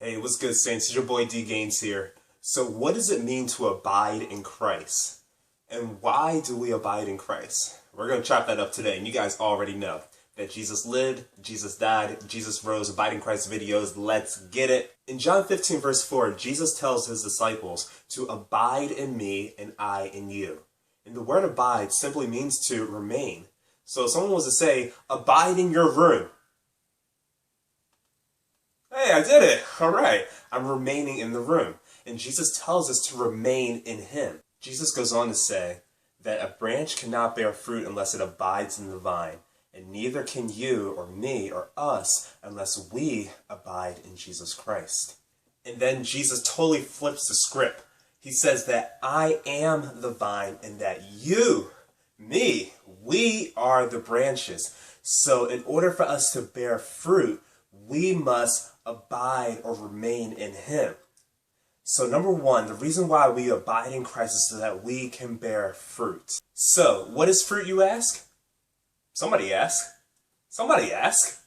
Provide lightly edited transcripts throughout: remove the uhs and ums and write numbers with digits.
Hey, what's good, Saints? It's your boy D Gaines here. So what does it mean to abide in Christ? And why do we abide in Christ? We're going to chop that up today, and you guys already know that Jesus lived, Jesus died, Jesus rose. Abide in Christ videos, let's get it. In John 15 verse 4, Jesus tells his disciples to abide in me and I in you. And the word abide simply means to remain. So if someone was to say, abide in your room, hey, I did it. All right. I'm remaining in the room. And Jesus tells us to remain in him. Jesus goes on to say that a branch cannot bear fruit unless it abides in the vine. And neither can you or me or us unless we abide in Jesus Christ. And then Jesus totally flips the script. He says that I am the vine and that you, me, we are the branches. So in order for us to bear fruit, we must abide or remain in him. So number one, the reason why we abide in Christ is so that we can bear fruit. So what is fruit, you ask? Somebody ask. Somebody ask.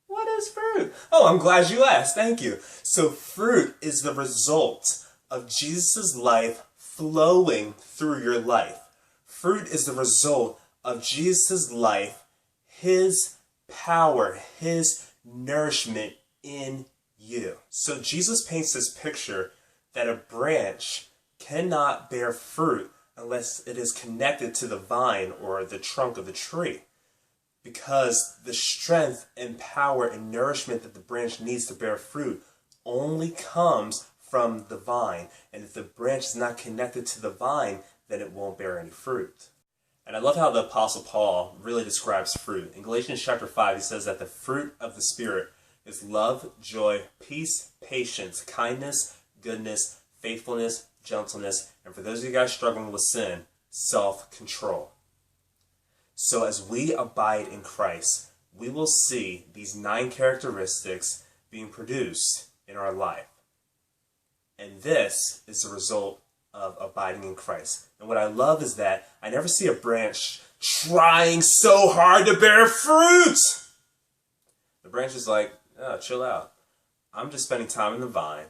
What is fruit? Oh, I'm glad you asked. Thank you. So fruit is the result of Jesus' life flowing through your life. Fruit is the result of Jesus' life, his power, his nourishment in you. So Jesus paints this picture that a branch cannot bear fruit unless it is connected to the vine or the trunk of the tree. Because the strength and power and nourishment that the branch needs to bear fruit only comes from the vine. And if the branch is not connected to the vine, then it won't bear any fruit. And I love how the Apostle Paul really describes fruit. In Galatians chapter 5, he says that the fruit of the Spirit is love, joy, peace, patience, kindness, goodness, faithfulness, gentleness, and for those of you guys struggling with sin, self-control. So as we abide in Christ, we will see these 9 characteristics being produced in our life. And this is the result of abiding in Christ. And what I love is that I never see a branch trying so hard to bear fruit. The branch is like, oh, chill out. I'm just spending time in the vine,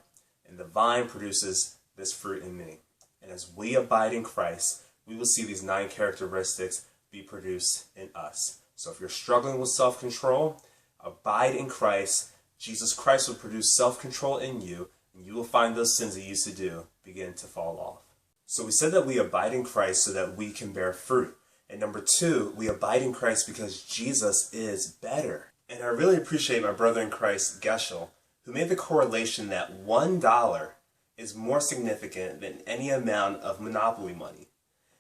and the vine produces this fruit in me. And as we abide in Christ, we will see these 9 characteristics be produced in us. So if you're struggling with self-control, abide in Christ. Jesus Christ will produce self-control in you, and you will find those sins you used to do begin to fall off. So we said that we abide in Christ so that we can bear fruit. And number 2, we abide in Christ because Jesus is better. And I really appreciate my brother in Christ, Gueshill, who made the correlation that $1 is more significant than any amount of Monopoly money.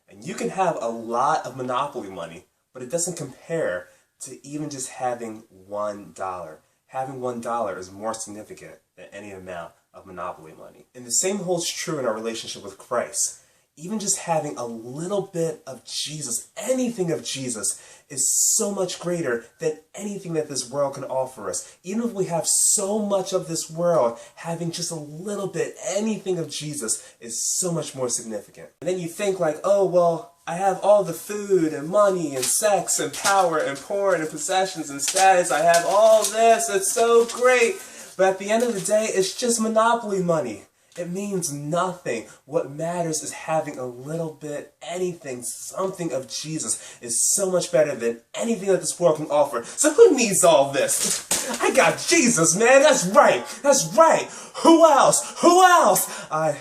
And you can have a lot of Monopoly money, but it doesn't compare to even just having $1. Having $1 is more significant than any amount of Monopoly money. And the same holds true in our relationship with Christ. Even just having a little bit of Jesus, anything of Jesus, is so much greater than anything that this world can offer us. Even if we have so much of this world, having just a little bit, anything of Jesus, is so much more significant. And then you think like, oh, well, I have all the food and money and sex and power and porn and possessions and status. I have all this. It's so great. But at the end of the day, it's just Monopoly money. It means nothing. What matters is having a little bit, anything, something of Jesus is so much better than anything that this world can offer. So who needs all this? I got Jesus, man. That's right. That's right. Who else? Who else? I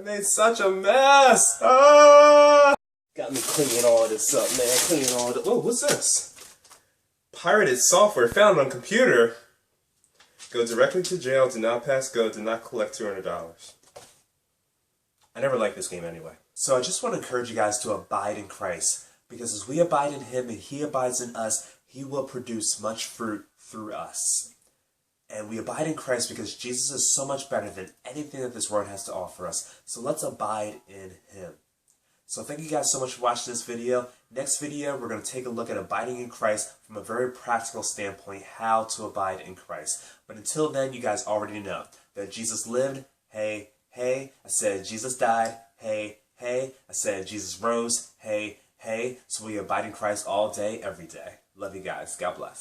made such a mess. Ah! Got me cleaning all this up, man. Cleaning all this. Oh, what's this? Pirated software found on computer. Go directly to jail, do not pass go, do not collect $200. I never liked this game anyway. So I just want to encourage you guys to abide in Christ, because as we abide in him and he abides in us, he will produce much fruit through us. And we abide in Christ because Jesus is so much better than anything that this world has to offer us. So let's abide in him. So thank you guys so much for watching this video. Next video, we're going to take a look at abiding in Christ from a very practical standpoint, how to abide in Christ. But until then, you guys already know that Jesus lived, hey, hey. I said Jesus died, hey, hey. I said Jesus rose, hey, hey. So we abide in Christ all day, every day. Love you guys. God bless.